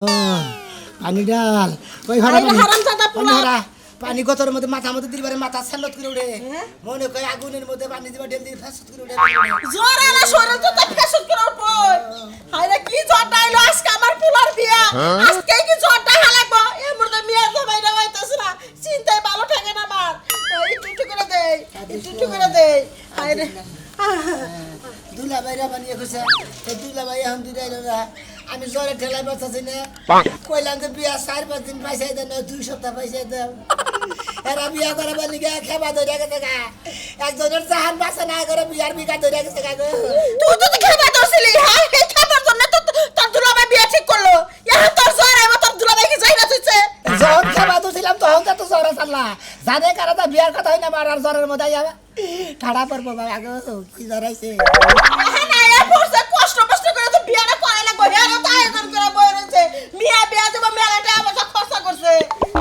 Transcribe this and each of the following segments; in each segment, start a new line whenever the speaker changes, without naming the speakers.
পানি ডাল ওই ভাড়া পানি গতর মধ্যে মাথা মধ্যে দিলবারে মাথা সাল্লত করে উড়ে মনে কয় আগুনের মধ্যে পানি দিবা ঢেল দিয়ে ফেসত করে উড়ে
জোরে না সরে তো ফেসত করে উঠবো হায়রে কি জড়টা আইলো আজকে আমার পুলার বিয়া আজকে কি জড়টা হালাকবো এর মধ্যে মিয়া জমাই না হইতাছ না চিন্তায় ভালো থাকে না আমার একটু করে দেই একটু করে দেই হায়রে
দুলা ভাইরা বানিয়ে গেছে সেই দুলা ভাই এখন দিলে না আমি জ্বরে ঠেলাই বাঁচাছি না কইলাম যে বিয়া 4-5 দিন পয়সাই দেন 2 সপ্তাহ পয়সাই দাও এরা বিয়া করে বলি গে খেবা ধরে গেছে গা একজনের চাহান বাসা না করে বিয়ার বিঘা ধরে গেছে গা
তুই তো খেবা দছিলি হ্যাঁ এই খাবার জন্য তো তোর দুলাভাই বিয়া ঠিক করলো এখন তোর জ্বর আইবো তোর দুলাভাই কি যাই না তুইছে
যখন খেবা ধরছিলাম তখন তো জ্বরে চাল্লা জানে কারণে বিয়ার কথা হয় না মারার জ্বরের মধ্যে যাবে ঠাড়া পড়বো বাবা আগো কি জ্বরাইছে
হ্যাঁ না এ পড়ছে কষ্ট করে তো বিয়াটা করাই লাগবে এরা তো আয়োজন করে বই রয়েছে মিয়া বিয়া দেব মেলাটা আমার সব খরচা করছে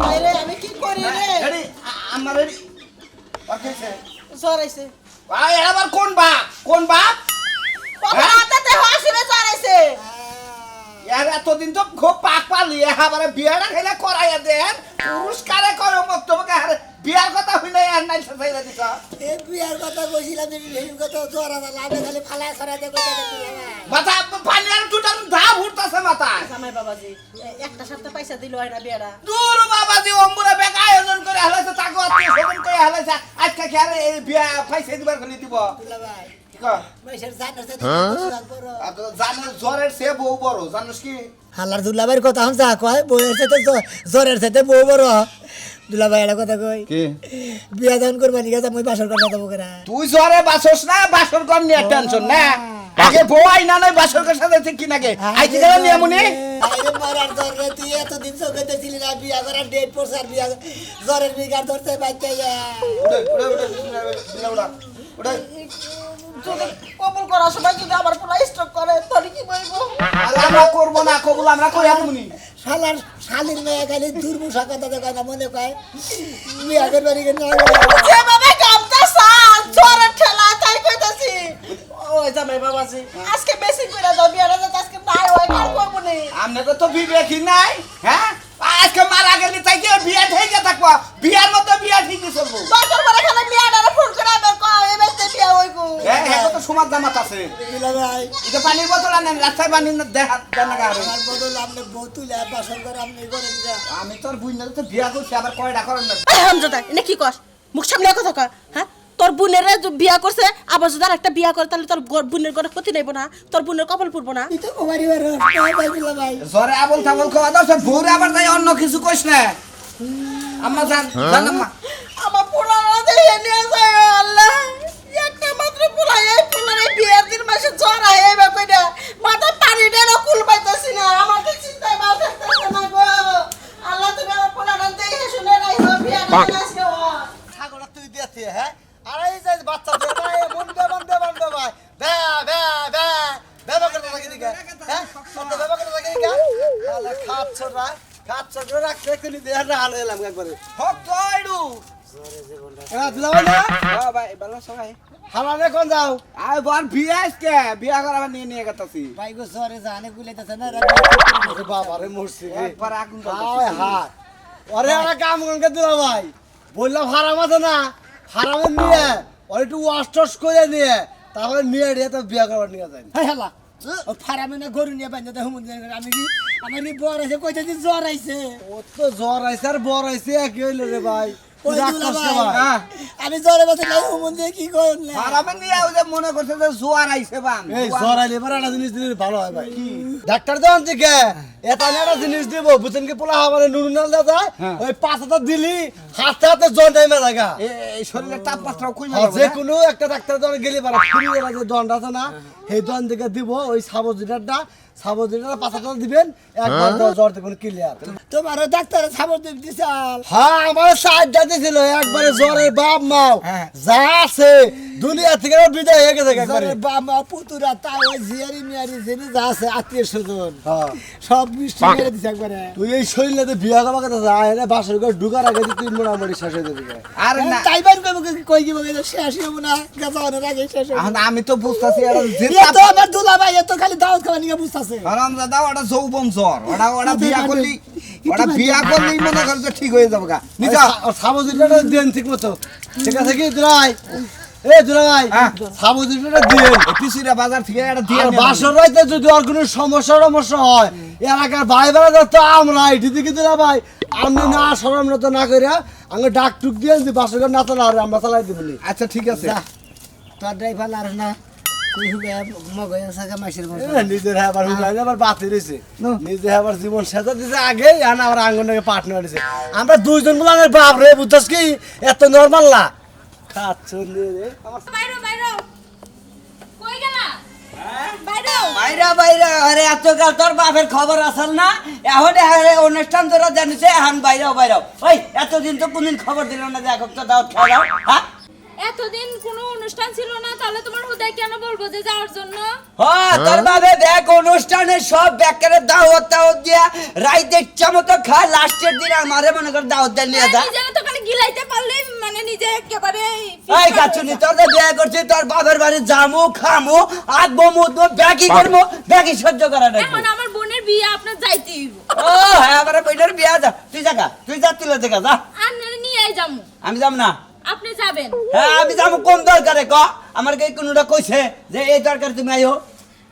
আরে আমি কি করি রে
রেডি আমার রেডি ওকেছে
জরাইছে
ভাই আবার কোন বাপ
বাবা হাতে হাসিরে জরাইছে
यार এতদিন তো খুব পাক পালি এবারে বিয়াটা খেলে করাইয়া দেন পুরস্কারে করো মক্তবকে আরে বিয়ার কথা হইলে আর নাই সাইরা দিছ
এ বিয়ার কথা কইছিলাম যে বিয়ের কথা জোরা লাভে খালি ফালা করা দে কইতা দিলাম
মাথা পানি আর দুটা ধা উঠতাছে মাথায়
জামাই বাবাজি একটা সপ্তাহ পয়সা দিল হয় না বিয়াটা
দূর বাবাজি অম্বুরা বেক আয়োজন করে হলাছে তাকো আত্মীয় স্বজন করে হলাছে আজকে কি আর এই বিয়া পয়সা দিবার খলি দিব
ভাই
কি কর
পয়সার জানার সাথে
জানো জ্বরের সে বউ বড় জানোস কি
হালার দুলাভাইয়ের কথা হন যা কয় বউয়ের সাথে জ্বরের সাথে বউ বড় দুলাভাই এটা কথা কই
কি
বিয়া যখন করবানি গেছে মই বাসর কথা দেবো কেনা
তুই জ্বরে বাসস না বাসর কর নিয়ে টেনশন না আগে বউ আইনা নাই বাসর কর সাথে ঠিক কি নাকি আইতে গেল নিয়ে মনি
আরে মারার জ্বরে তুই এতদিন চোখে দেখছিলি না বিয়া করার ডেট পড়ছে আর বিয়া জ্বরের বিঘার ধরছে বাচ্চা
উড়ে
যদি কবুল করার সময় যদি আমার পুরা স্ট্রোক করে তাহলে কি বলবো
আমরা করব না কবুল আমরা কই আমুনি
শালার শালির মেয়ে খালি দুর্মুষা কথা দেখা না মনে কয় বিয়া করবানি কেন
যেভাবে কামটা সাল জ্বরের ঠেলা তাই কইতাছি ওই জামাই বাবাজি আজকে বেশি করে দাও বিয়াটা যাতে আজকে নাই হয় কাল করবো নি
আমনে তো বিবেকই নাই হ্যাঁ আজকে মারা গেলি তাই কি বিয়া ঠিক থাকবো বিয়ার মতো বিয়া ঠিকই চলবো
দরকার পড়ে খালি বিয়াটারে ফোন করে আবার কয় এবার তে বিয়া হইবো
হ্যাঁ হ্যাঁ তো সমাজ জামাত আছে
দুলাভাই
এটা পানির বোতল আনেন রাস্তায় পানি দেখা দেন না গারে
আমার বদল আপনি বোতুলে বাসর করে আপনি করেন যা
আমি তোর বুইনা তো বিয়া করছি আবার কয়টা করেন না
এই হামজাদা এনে কি কস মুখ সামনে কথা কয় হ্যাঁ তোর বোনের বিয়া করছে আবার যদি একটা বিয়া করে তাহলে তোর বোনের কোনো ক্ষতি নেব না তোর বোনের কপাল পুরবো না
এটা কোমারি দুলাভাই
জ্বরে আবল থাবল খাওয়া দাও সব ভোরে আবার যাই অন্য কিছু কইস না আম্মা জান আম্মা
আমার পোলারা দেখে নিয়ে যায় আল্লাহ একটা মাত্র পোলা এই পোলারে বিয়ের দিন মাসে জ্বর আয় এবার কইরা মাথা পানি দেন কুল পাইতাছি না আমার তো চিন্তায় মাথা থাকতেছে না গো আল্লাহ তুমি আমার পোলারা দেখে শুনে রাখো বিয়া করে আসবে
ছাগল তুই দিয়েছি হ্যাঁ আর এই যে বাচ্চা দিয়ে ভাই মন দেবান ভাই বে বে বে বেবা করতে থাকি দিকা হ্যাঁ সব বেবা করতে থাকি দিকা আলে খাচ্ছ রে রাখতে তুই দেহ না হাল এলাম একবারে
হক দইডু
দুলাভাই না
হ্যাঁ ভাই ভালো সবাই
হালানে কোন যাও
আই বল বিয়া আজকে বিয়া করাবার নিয়ে গেতাছি
ভাই গো সরে জানে গুলাইতাছে না রে বাবা রে মরছি রে
একবার আগুন
হায় হায় ওরে ওরা কাম কোনকে দুলাভাই বললাম হারাম আছে না হারামের নিয়ে ওর একটু ওয়াশ করে নিয়ে তারপরে নিয়ে দিয়ে তো বিয়া করবার নিয়ে যায় হ্যাঁ হেলা ও ফারামে না গরু নিয়ে বান্ধে তো হুমুন আমি কি আমার নি বড় আছে কইতে দিন জ্বর আইছে ও তো জ্বর আইছে আর বড় আইছে কি হইল রে ভাই আমি জ্বরে বসে নাই হুমুন দিয়ে কি কইন না
আরামে নিয়ে ওই যে মনে করছে যে জোয়ার আইছে বান
এই জ্বর আইলে পরে একটা জিনিস দিলে ভালো হয় ভাই ডাক্তার দেন থেকে এটা একটা জিনিস দিব বুঝেন কি পোলা হবে নুন নাল দেওয়া যায় ওই পাঁচটা দিলি হাতে হাতে জন টাইমে লাগা
এই শরীরের তাপমাত্রা কই
যে কোনো একটা ডাক্তার দন গেলে পারে ফ্রি এর যে দন্ড আছে না সেই দন থেকে দিব ওই সাবজিটারটা পাঁচটা দিবেন একবার জ্বর দেখুন ক্লিয়ার তোমার ডাক্তার সাবজ দিছাল হ্যাঁ আমার সাহায্য দিছিল একবারে জ্বরের বাপ মাও যা আছে দুনিয়া থেকে বিদায় হয়ে গেছে একবারে বাপ মা পুতুরা তাই ওই জিয়ারি মিয়ারি জেনে যা আছে আত্মীয় স্বজন সব মিষ্টি মেরে দিছে একবারে তুই এই শরীরে বিয়া করা কথা যায় না বাসর ঘর ঢুকার আগে তুই মোটামুটি শেষ হয়ে যাবে
আর না
তাইবার কই কি বলে শেষ হবে না গাজানোর আগে শেষ হবে
আমি তো বুঝতাছি আর যে
তো আমার দুলাভাই এত খালি দাওয়াত খাওয়া নিয়ে বুঝতাছে আছে
হারামজাদা ওটা যৌবন জ্বর ওটা বিয়া করলি বিয়া করলেই মনে কর যে ঠিক হয়ে যাবে গা নিচা
সাবজিটা দেন ঠিক মতো ঠিক আছে কি দুলাই এ দুলাই
হ্যাঁ।
সাবজিটা দেন
পিসিরা বাজার থেকে একটা দিয়ে
আর বাসর রাইতে যদি আর কোনো সমস্যা হয় এলাকার ভাই বেড়া তো আমরা এটি দিকে দিলা ভাই আমি না সরম তো না করে আমি ডাক টুক দিয়ে যদি বাসর না চালা আর আমরা চালাই দিবনি
আচ্ছা ঠিক আছে
তোর ড্রাইভার আর না তুই হুবে মগয় সাকা মাসের মতো
নিজের আবার হুলাইলে আবার বাতি রয়েছে নিজে আবার জীবন সেজা দিছে আগে আর আমার আঙ্গনকে পার্টনার দিছে আমরা দুইজন বলে বাপ রে বুঝছস কি এত নরমাল না খাচ্ছ রে আমার
বাইরো বাইরো কই গেলা বাইরো
বাইরা আরে এতকাল তোর বাপের খবর আসল না এখন অনুষ্ঠান তোরা জানিস এখন বাইরাও ওই এতদিন তো কোনদিন খবর দিল না যে এখন তো দাওয়াত খাওয়া হ্যাঁ
এতদিন কোনো অনুষ্ঠান ছিল না তাহলে তোমার হুদায় কেন বলবো যে যাওয়ার জন্য
হ্যাঁ তোর বাপে দেখ অনুষ্ঠানে সব ব্যাকের দাওয়াত দিয়া রাইতে ইচ্ছা মতো খায় লাস্টের দিন আমারে মনে কর দাওয়াত দেন নিয়ে যা
নিজে তো খালি গিলাইতে পারলে মানে নিজে একেবারে
এই কাচুনি তোর যে বিয়ে করছিস তোর বাপের বাড়ি জামু খামু আগবো মুদবো ব্যাগই করবো ব্যাগই সহ্য করা নাই
এখন আমার বোনের বিয়ে আপনার যাইতেই হইব
ও হ্যাঁ আমার বইটার বিয়া যা তুই যা তুলে দেখা যা
আর নিয়ে যামু
আমি যাম না
আপনি যাবেন
হ্যাঁ আমি যাবো কোন দরকারে ক আমার কে কোনটা কইছে যে এই দরকার তুমি আইও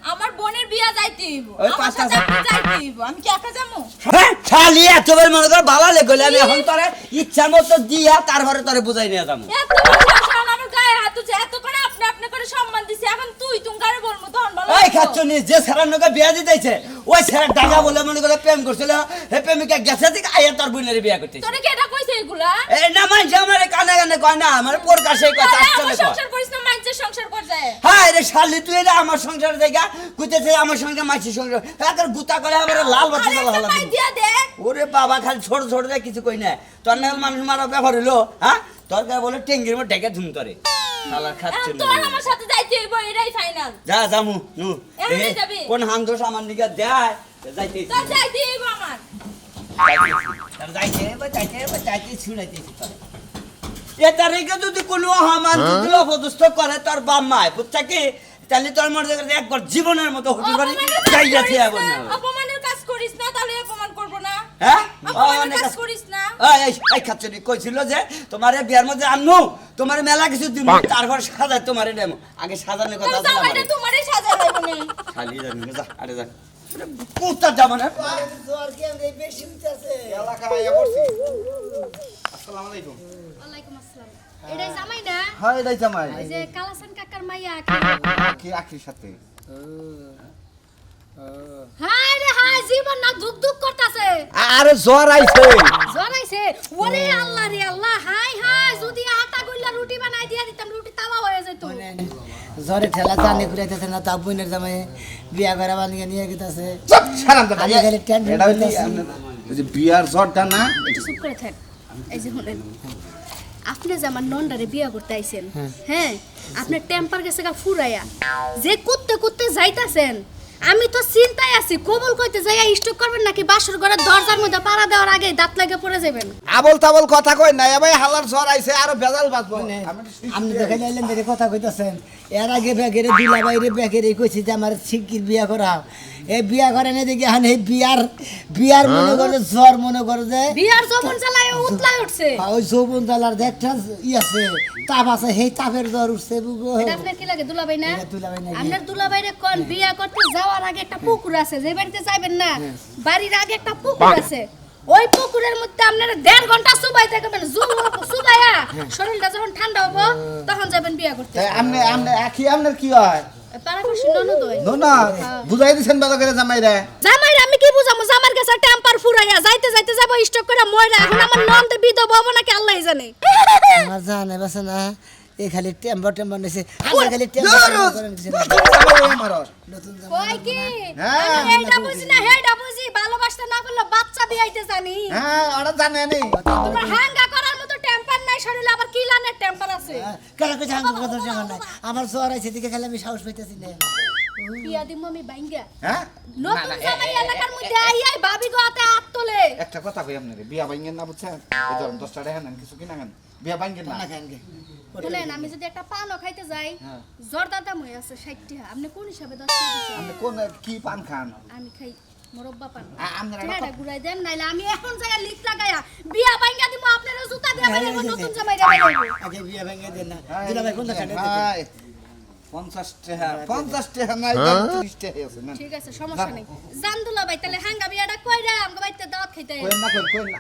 আমার বোনের বিয়ে যাইতে হইব
ওই
আমার
পাঁচটা
সাথে আপনি যাইতে হইব আমি কি একা যাবো
হ্যাঁ খালি এতবার মনে কর ভালো লেগেলে আমি এখন তোরে ইচ্ছা মতো দিয়া তারপরে তোরে বুঝাই নিয়ে যাবো
এত বড় শাসন আমার গায়ে হাত তুলছে এত করে আপনি করে সম্মান দিছে এখন তুই কারে বলবো তখন ভালো
এই খাচ্ছনি যে স্যারের নৌকা বিয়া দিতেছে ওই স্যারের টাকা বলে মনে করে প্রেম করছিল হে প্রেমিকা গেছে দিকে আইয়া তোর বোনের বিয়া করতেছে
তোরে কি এটা কইছে এগুলা
এই না মানছে আমার কানে কানে কয় না আমার প্রকাশে কয়
তাহলে
আসলে
আমার
কয়
সংসার করিস না মানুষের সংসার কর যায়
হ্যাঁ রে শালি তুই এটা আমার সংসার দেখা কইতেছে আমার সঙ্গে মাছি সংসার একার গুতা করে আমার লাল বাতি জ্বালা
আরে
হলা
একটা দিয়া দে
ওরে বাবা খালি ছোট ছোট দেখ কিছু কই না তোর না মানুষ মারা ব্যাপার হইলো হ্যাঁ তোর গায়ে বলে টেঙ্গির মধ্যে ঢেকে ধুম তরে শালা খাচ্ছে
এখন তোর আমার সাথে যাইতে হইব এটাই ফাইনাল
যা যামু নু
এখনই
দেখি
যাবি?
কোন হামদোষ আমার নিকে দেয় যাইতে
তোর যাইতে হইব আমার
যাইতে শুনাইতেছি এ তারিখে যদি কোনো আমার যদি অপদস্থ করে তোর বাপ মায় বুঝছা কি তাহলে তোর মনে করে একবার জীবনের মতো হতে পারি যাই যাচ্ছে এখন
অপমানের কাজ করিস না তাহলে অপমান করব না
হ্যাঁ
অপমানের কাজ করিস না
এই খাচ্ছনি কইছিল যে তোমার বিয়ার মধ্যে আনমু তোমার মেলা কিছু দিব তারপর সাজাই তোমারে দেব আগে সাজানোর কথা
তোর
ছিল
জামাইটা
আমার
তোমারই সাজা লাগবে না
খালি জানি যা আরে যা কোথা যাব না
জ্বর কি আমি বেশি হইতাছে
এলাকা আইয়া পড়ছি আসসালামু আলাইকুম
ওয়ালাইকুম আসসালাম। এটাই জামাই না?
হ্যাঁ এটাই জামাই
ওই যে কালাসান কাকার মাইয়া
কি আখির সাথে
হাই রে হাই জীবন না দুক দুক করতাছে
আরে জ্বর আইছে
জরাইছে ওরে আল্লাহ রে আল্লাহ হাই হাই যদি আটা গইলা রুটি বানাই দিয়া দিতাম রুটি তাওয়া হয়ে যেত
জ্বরে ঠেলা জানি ঘুরাইতেছে না তা বোনের জামাই বিয়া করে বানিয়ে নিয়ে গেতাছে
চুপ ছাড়ান তো
আমি খালি টেনশন
এটা হইলে ওই যে বিয়ার জ্বরটা না
একটু চুপ করে থাক এই যে শুনেন আপনি যে আমার নন্ডারে বিয়া করতে আইছেন হ্যাঁ আপনার টেম্পার গেছে গা ফুরাইয়া যে কুত্তে কুত্তে যাইতাছেন আমি তো চিন্তায় আছি কবল কইতে যাইয়া স্টক করবেন নাকি বাসর ঘরের দরজার মধ্যে পাড়া দেওয়ার আগে দাঁত লাগে পড়ে যাবেন
আবল তাবল কথা কই না ভাই হালার জ্বর আইছে আরো ভেজাল বাজবো
আপনি দেখাই আইলেন দেখে কথা কইতাছেন এর আগে ব্যাগেরে দিলা বাইরে ব্যাগেরে কইছি যে আমার শিগগির বিয়া করাও এই বিয়া করে না দেখি এখন এই বিয়ার মনে করে জ্বর মনে করে যে
বিয়ার যৌবন চালায় উতলায় উঠছে
ওই যৌবন জ্বালার যে একটা ই আছে তাপ আছে সেই তাপের জ্বর উঠছে বুগো
এটা আপনার কি লাগে দুলাভাই না
এটা দুলাভাই নাকি?
আপনার দুলাভাইরে কোন বিয়া করতে যাওয়ার আগে একটা পুকুর আছে যে বাড়িতে যাবেন না বাড়ির আগে একটা পুকুর আছে ওই পুকুরের মধ্যে আপনারা 1.5 ঘন্টা সুবাই থাকবেন সুবাইয়া শরীরটা যখন ঠান্ডা হবো তখন যাবেন বিয়া করতে
আমনে আখি আমনের কি হয়
পারাপাশি ননদ হয়
না বুঝাই দিছেন ভালো করে জামাই রে
জামাইরে আমি কি বুঝামু জামার কাছে টেম্পার ফুরাইয়া যাইতে যাইতে যাব স্টক করে মইরা এখন আমার নন্দে বিধব হবো নাকি আল্লাহই জানে
আমার জানে বাসা না এই খালি টেম্পার নিছে আমরা খালি টেম্পার করে নিছে নতুন
কই কি
হ্যাঁ,
আমি এইটা বুঝি না হেইটা বুঝি ভালোবাসতে না পারলে বাচ্চা বিয়াইতে জানি
হ্যাঁ ওরা জানে নি
তোমার হাঙ্গা করার মতো টেম্পার নাই শরীরে আবার কি লানের টেম্পার আছে
কারা কইছে আমার কথা জানা নাই আমার জ্বর আইছে দিকে খালি আমি সাহস পাইতাছি না
বিয়া দিমু আমি বাইঙ্গা
হ্যাঁ
নতুন জামাই এলাকার মধ্যে আইয়াই ভাবি গো হাতে হাত তোলে
একটা একটা কথা কই আপনাকে বিয়া ভাঙ্গেন না বুঝছেন এই ধরুন 10 টাকা নেন কিছু কিনা নেন বিয়া ভাঙ্গেন না
না খান গে
বলেন আমি যদি একটা পানও খাইতে যাই
হ্যাঁ।
জর্দার দাম হয়ে আছে 60 টাকা আপনি কোন হিসাবে 10 টাকা দিচ্ছেন
আপনি কোন কি পান খান
আমি খাই মোরব্বা পান
আপনারা
টাকাটা ঘুরাই দেন নাইলে আমি এখন জায়গা লিখ লাগায়া বিয়া বাইঙ্গা দিব আপনারা জুতা দিয়া বাইরে নতুন জামাই দিয়া বাইরে
আগে বিয়া ভেঙে দেন না দিলা ভাই কোন খান
50 টাকা নাই 30 টাকা আছে না
ঠিক আছে সমস্যা নেই জানদুলা ভাই তাহলে হাঙ্গা বিয়াটা কইরা আমগো বাইতে দাওয়াত খাইতে
কোন না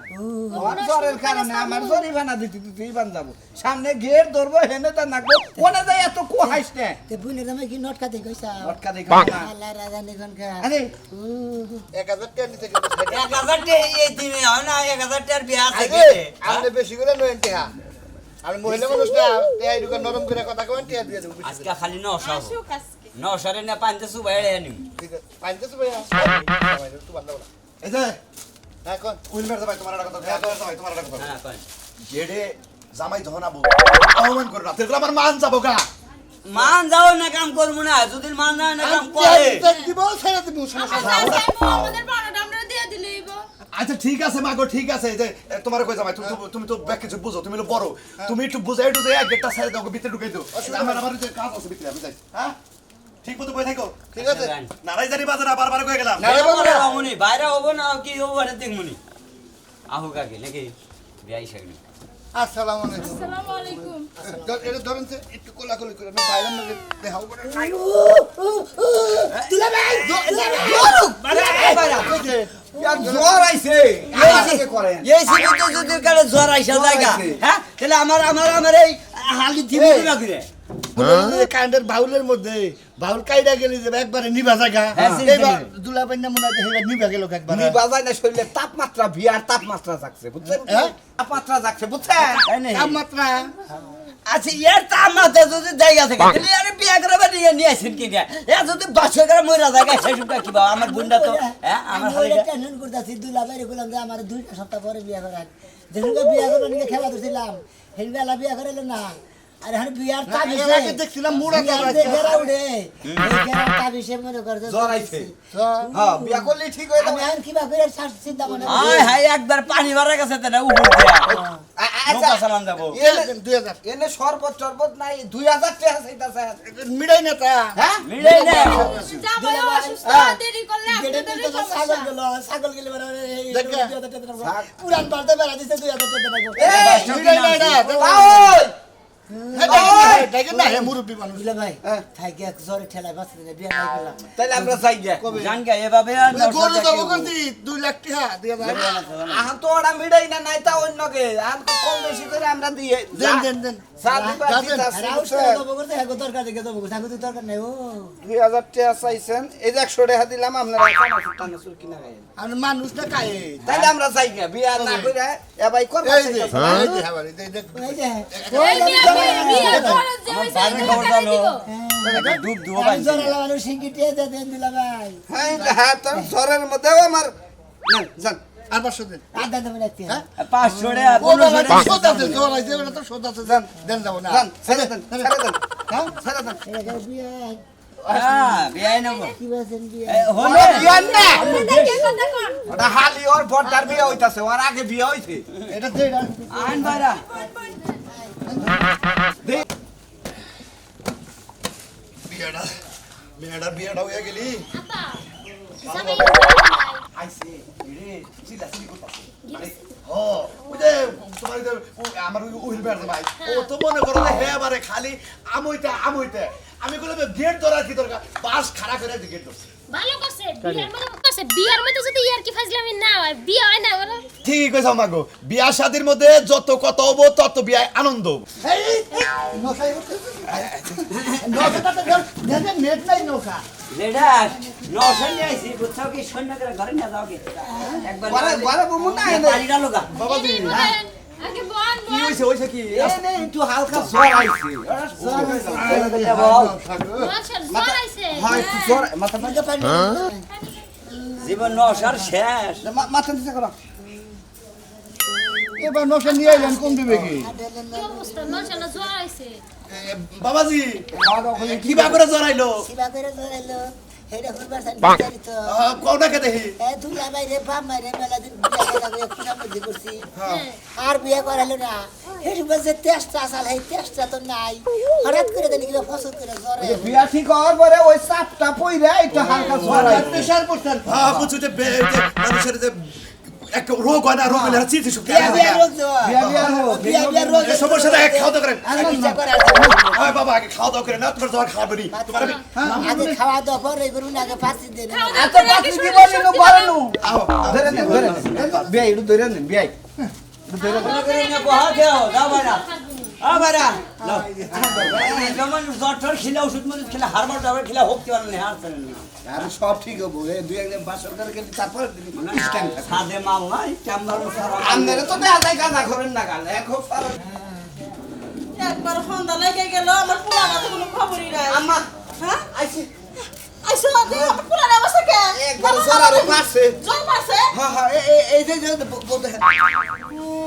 আমার জ্বরের কারণে আমার জরিমানা দিতে দিতেই বান যাব সামনে গেট ধরবো হেনে তা নাকবো কোনে যাই এত কোহাইস না
তে বুনে দামে কি নোট খাতে কইছা
লটকা দেখা না
আল্লাহ রাজা নিগন কা
আরে
1000 টাকা নিতে গেলে
1000 টাকা এই দিনে হয় না 1000 টাকার বিয়া আছে
আপনি বেশি করে লয়েন টাকা আমি মহিলা মানুষ না এই দোকান নরম করে কথা কইন টাকা দিয়ে দেব
আজকে খালি 900
আসুক আজকে
900 রে না 500 বাইরে আনি
ঠিক আছে 500 ভাইয়া সবাই একটু বান্দা বলা
এই যে
এখন
উইলবার ভাই তোমার একটা কথা ভাই তোমার একটা কথা
হ্যাঁ কই
জেডে জামাই ধনাবো অপমান করো না তেরা আমার মান যাবো গা
মান যাও না কাম করবো না যদি মান না না কাম করে
দিব ছেড়ে দিব সমস্যা
আমাদের পাড়াটা আমরা দিয়ে দিলেইব
আচ্ছা ঠিক আছে মাগো ঠিক আছে এই যে তোমার কই জামাই তুমি তো ব্যাক কিছু বুঝো তুমি তো বড় তুমি একটু বুঝাই একটু যাই গেটটা সাইড দাও ভিতরে ঢুকাই দাও আমার যে কাজ আছে ভিতরে আমি যাই হ্যাঁ ঠিক মতো বই থাকো
ঠিক আছে
নারাই জানি বাজার বারবার কই গেলাম
না বামুনি বাইরে হবো না কি হবো না দেখমুনি আহু কাকে নাকি বিয়াই শাগনি
আসসালামু আলাইকুম
আসসালামু আলাইকুম
এটা ধরেন যে একটু কোলাকুলি করে আমি বাইরে না দেখাও করে
দিলা ভাই
জ্বর আইছে আগে করেন
এই সিবিতে যদি কালে জ্বর আইসা জায়গা হ্যাঁ তাহলে আমার এই হালি দিবি না করে
কারেন্টের বাউলের মধ্যে বাউল কাইডা গেলি যে একবারে নিভা জায়গা
হ্যাঁ,
এইবার দুলা পাইনা মনে হয় নিভা গেল একবারে
বাজায় না শরীরে তাপমাত্রা বিয়ার তাপমাত্রা যাচ্ছে বুঝছেন
হ্যাঁ?
তাপমাত্রা যাচ্ছে বুঝছেন
তাপমাত্রা
আচ্ছা এর তামাতে যদি জায়গা থাকে তাহলে আরে বিয়া করে নিয়ে আসেন কি গে এ যদি 200 করে মইরা জায়গা সেসবটা কি বাবা আমার বুন্ডা তো হ্যাঁ আমার
আমি
হালিটা
টেনশন করতেছি দুলা ভাই বললাম যে আমার 2 সপ্তাহ পরে বিয়া করান যেদিন বিয়া করলো নিয়ে খেলা ধরছিলাম সেই বেলা বিয়া করাইলো না আর এখন বিয়ার
এর
তাবিজে
আগে দেখছিলাম মুড়া
গেরা উড়ে এই গেরা তাবিজে মনে করছে
জ্বর আইছে হ্যাঁ বিয়া করলে ঠিক হয়ে
আমি
যাবে
এখন কিবা করে চিন্তা মনে
আয় হাই একবার পানি ভরা গেছে তো না উপর দিয়া নৌকা চালান যাবো
2000
এনে শরবত টরবত নাই 2000 টাকা চাইতাছে
মিড়াই না তা
হ্যাঁ
মিলাই না
যাবো অসুস্থ দেরি করলে
গেড়ে
আপনাদের
দিতে ছাগল গেলে
দেখা।
পুরান পাল্টে বেড়া দিতে 2000 টাকা দেবো
মিড়াই না এটা
ওই
দেখেন না হে মুরব্বি মানুষ
বুঝলে ভাই থাকি এক জ্বরে ঠেলায় বাঁচতে দিলে বিয়া নাই করলাম
তাহলে আমরা যাই গে
জান গে এভাবে আর
গরু যাবো করছি 2 লাখ টাকা দিয়ে দাও
আহান তো ওরা মিড়াই না নাই তা অন্যকে আহান কম বেশি করে আমরা দিয়ে
দেন
সাত দিবা
দেন।
দিতাছি
আর আউট করে দেবো করতে হ্যাঁ দরকার দেখে দেবো থাকো তো দরকার নেই ও
2000 টাকা চাইছেন এই যে 100 টাকা দিলাম আপনারা টানা কিনা গায়ে
আর মানুষ না কায়ে
তাইলে আমরা যাই গে বিয়া না কইরা এ ভাই করবা
এই যে এই যে হাবারি দেখ
এই যে
এই বিয়া করে যে
আমার
হইছে
বাড়ি খবর জানো দুধ দুধ
আমি জ্বর লাগানো সিঙ্গিটিয়ে দেন দিলা ভাই
হ্যাঁ হ্যাঁ তোর জ্বরের মধ্যেও আমার না জান
আর 500 দেন
আদা দেবেন একটি
500 টাকা
ও বাবা সোদা দেন জ্বর আইছে ওটা তো সোদা আছে দেন দেন যাবো না
জান ছেড়ে দেন
হ্যাঁ
ছেড়ে দেন
এটা বিয়া
হ্যাঁ বিয়াই নেব
কি বলছেন বিয়া
হলে
বিয়া না
দেখে কথা কোন
ওটা হালি ওর বড়টার বিয়া হইতাছে ওর আগে বিয়া হইছে
এটা দে এটা
আইন বাইরা
বিয়াটা হয়ে গেলি
জামাই
আইছে রে চিল্লা চিল্লি করতাছে ও ওই যে তোমার যে আমার ওই উইল বেড় ভাই ও তো মনে করো যে হে আমারে খালি আমইতে আমি কইলাম গেট ধরা কি দরকার বাস খাড়া করে গেট ধরছে
ভালো করছে বিয়ার মধ্যে যদি ইয়ার কি ফাজলামি না হয় বিয়া হয় না ওরা
ঠিক কইছ মাগো বিয়া শাদির মধ্যে যত কত হবো তত বিয়ায় আনন্দ হবো।
নখাই নখাটা তো দেখেন নেট নাই নখা
লেডা 900 নিয়ে আইছি বুঝছো কি সৈন্য করে ঘরে নিয়ে যাও কি একবার
ঘরে বমু না এনে
পানিটা লগা
বাবাজি
আগে বল
কি হইছে কি এনে একটু হালকা জ্বর আইছে
জ্বর আইছে
হয় একটু জ্বর মাথা
আমাকে পানি
জীবন 900 শেষ
মাথা দিতে করো
এবার নখা নিয়ে আইলেন কম দিবে কি
কি অবস্থা নশালা জ্বর আইছে
বাবাজি কিবা করে জ্বর আইলো
সিবা করে ধরাইলো হেডা করবার চাই বিস্তারিত
কোন না কে দেখি
এ দুলা বাইরে বাপ মাইরে মেলা দিন বিয়া করে একটু মধ্যে করছি আর বিয়া করালো না হেডু বসে টেস্টটা আসাল এই টেস্টটা তো নাই হঠাৎ করে দেন কিলো ফসল করে জ্বরে
বিয়া ঠিক হওয়ার পরে ওই চাপটা পইরা একটু হালকা জ্বর আইছে।
প্রেসার করতেন
হ্যাঁ বুঝছো যে মানুষের যে এক রোগ হয় না রোগ হলে চিঠি শক্তি
বিয়া রোগ বিয়া রোগ
এই সমস্যাটা এক খাওয়া দাওয়া করেন
চিকিৎসা করে
হয় বাবা আগে খাওয়া দাওয়া করেন না তোমার জ্বর খাবে নি তোমার
আগে খাওয়া দাওয়া করে করুন আগে ফাঁসি দেন
এত পাখি দিব নিনু বারনু ধরে নেন বিয়া একটু ধরে নেন বিয়া একটু ধরে নেন।
করে নিয়ে বহা দেও দাও বাইরা বাইরা নাও যেমন জ্বর খেলে ওষুধ মজুদ খেলে হারবার যাবে খেলে হোক কি পারেন হার পারেন না
আর সব ঠিক হবো এই দুই একদিন বাসর করে গেলে তারপর স্ট্যান্ড থাকে
সাদে মাল নাই চামড়ার সারা
আমনেরে তো দেয়া যায় গাঁজা করেন না গাল এক হোক সারা
একবার ফোনটা লেগে গেল আমার পুরানা তো কোনো খবরই নাই
আম্মা
হ্যাঁ
আইছি
আইসো দি আমার পুরানা অবস্থা কে
একবার জ্বর আরো বাড়ছে
জল মারছে
হ্যাঁ হ্যাঁ এই যে বউ দেখেন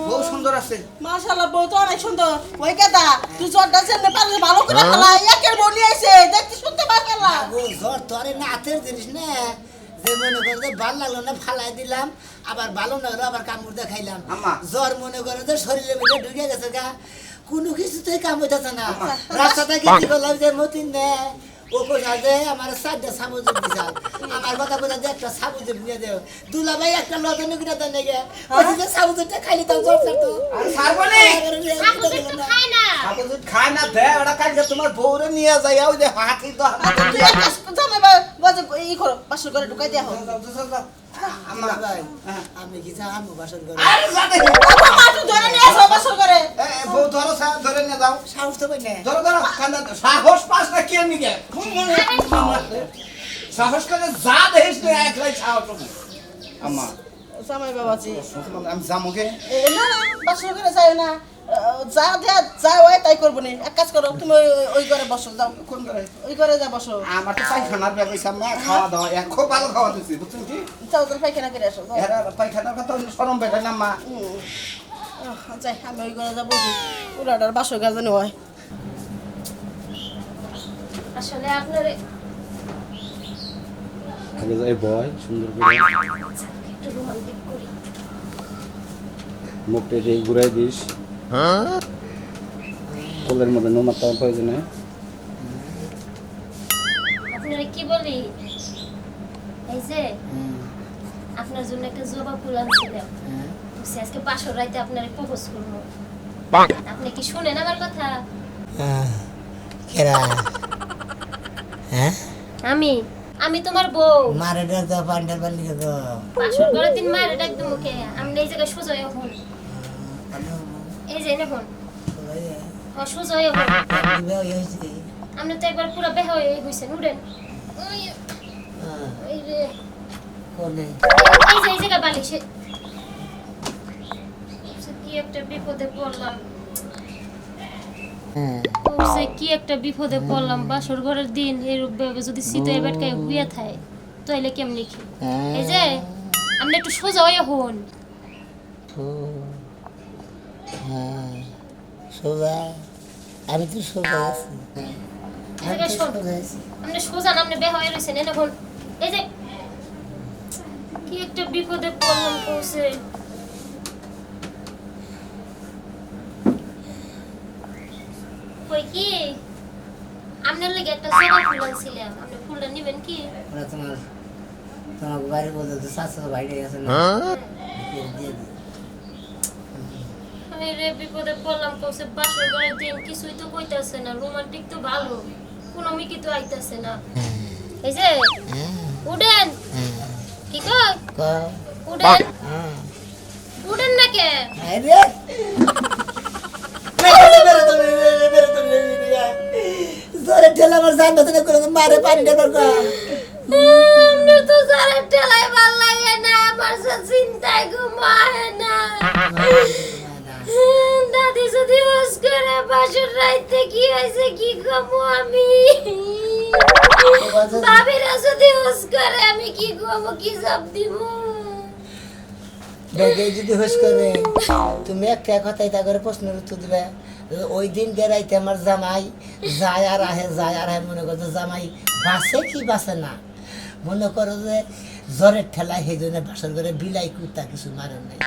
বউ সুন্দর আছে
মাশাআল্লাহ বউ তো অনেক সুন্দর ওই কেদা তুই জলটা চেনে পারলে ভালো করে খালা একের বউ নিয়ে আইছে দেখতে শুনতে মাশাআল্লাহ
জ্বর তো আরে নাতের জিনিস না যে মনে করে যে ভালো লাগলো না ফালাই দিলাম আবার ভালো না হলো আবার কামড় দিয়ে খাইলাম
আম্মা।
জ্বর মনে করে যে শরীরে মধ্যে ঢুকে গেছে গা কোনো কিছুতেই কাম হইতেছে না রাস্তাতে গেছি বললাম যে মতিন নে ও কোথা যে আমার সাইডে সাবুজ দিছাল আমার কথা বলে যে একটা সাবুজ নিয়ে দেও দুলা ভাই একটা লতনে কিনা দেন নাকি ওই যে সাবুজটা খাইলে তো জ্বর ছাড়তো
আর সারবনে
সাবুজ তো খায় না
আপনি খায় না দে ওটা কালকে তোমার বউরে নিয়ে যাই ওই যে হাতি তো
তুই এক কাজ জামাই বাজে ই করো পাশের ঘরে ঢুকাই দেয়া হোক
আম্মা
ভাই আমি কি জাহামু বাসন করে
আরে যাতে
বাবা মাটু ধরে নিয়ে আসো পাশের ঘরে
বউ ধরো ধরে নিয়ে যাও
সাহস তো পাই না
ধরো ধরো কান্দা সাহস পাস না কি নিকে সাহস করে যা দেখিস না একলাই সাহস হবে আম্মা
জামাই বাবাজি
আমি যামুকে
না না পাশের ঘরে যাই না যা দেয়া যা হয় তাই করবো নি এক কাজ করো তুমি ওই ঘরে বসো যাও
কোন করে
ওই ঘরে যা বসো
আমার তো পায়খানার ব্যবস্থা মা খাওয়া দাওয়া খুব ভালো খাওয়া দিচ্ছি বুঝছেন কি
যাও তোর পায়খানা করে আসো যাও।
এরা পায়খানার কথা সরম বেড়ে না মা
যাই আমি ওই ঘরে যাবো পুরাটার বাসর গাজানো হয়
আসলে আপনার
আগে যাই বয় সুন্দর করে
একটু রোমান্টিক করি
মুখটা এই ঘুরাই দিস কোলের মধ্যে নোমার তার প্রয়োজনে
আপনারা কি বলি এই যে আপনার জন্য একটা জবা ফুল আনছিলাম বলছি আজকে বাসর রাইতে আপনার প্রপোজ করবো আপনি কি শুনেন আমার কথা
কেরা হ্যাঁ
আমি আমি তোমার বউ
মারে ডাক দাও পান্ডার বান্ডি দাও
বাসর ঘরের দিন মায়ের ডাক দেবো কে আমি এই জায়গায় সোজা হন এই যে এখন সোজা হন আপনি তো একবার পুরো বেহা হয়ে হয়েছেন উঠেন ওই ওই রে এই যে জায়গা বালিশে কি একটা বিপদে পড়লাম সে কি একটা বিপদে পড়লাম বাসর ঘরের দিন এরূপ ভাবে যদি শীতের বেটকায় হুইয়া থাকে তাইলে কেমনি কি এই যে আপনি একটু সোজা হয়ে হন
সোজা আমি তো সোজা আছি
এই জায়গায় শোন আপনি সোজা না আপনি বেহা হয়ে রয়েছেন এখন এই যে কি একটা বিপদে পড়লাম পৌঁছে কই কি আপনার লাগে একটা জবা ফুল আনছিলাম আপনি ফুলটা নেবেন কি
ওরা তোমার তোমার বাড়ি বলতে তো শাশুড় বাইরে আছে না দিয়ে দিই
আমি রে বিপদে পড়লাম কইছে বাসর ঘরের দিন কিছুই তো কইতাছে না রোমান্টিক তো ভালো কোনো মিকি তো আইতাছে না এই যে উডেন কি কই উডেন উডেন না কে
আরে জোরে ঠেলা আমার জান না করে মারে পানি দেবার কো
আমরা তো সারা টেলাই ভাল লাগে না আমার সে চিন্তায় ঘুমায় না দাদি যদি হোস করে বাসর রাইতে কি হয়েছে কি কমু আমি ভাবিরা যদি হোস করে আমি কি কমু কি সব দিব
বেগে যদি হোস করে তুমি একটা কথাই তা করে প্রশ্নের উত্তর দিবে ওই দিন বেড়াইতে আমার জামাই যায় আর আহে মনে করতো জামাই বাসে কি বাসে না মনে করো যে জ্বরের ঠেলায় সেই জন্য বাসর ঘরে বিলাই কুত্তা কিছু মারেন নাই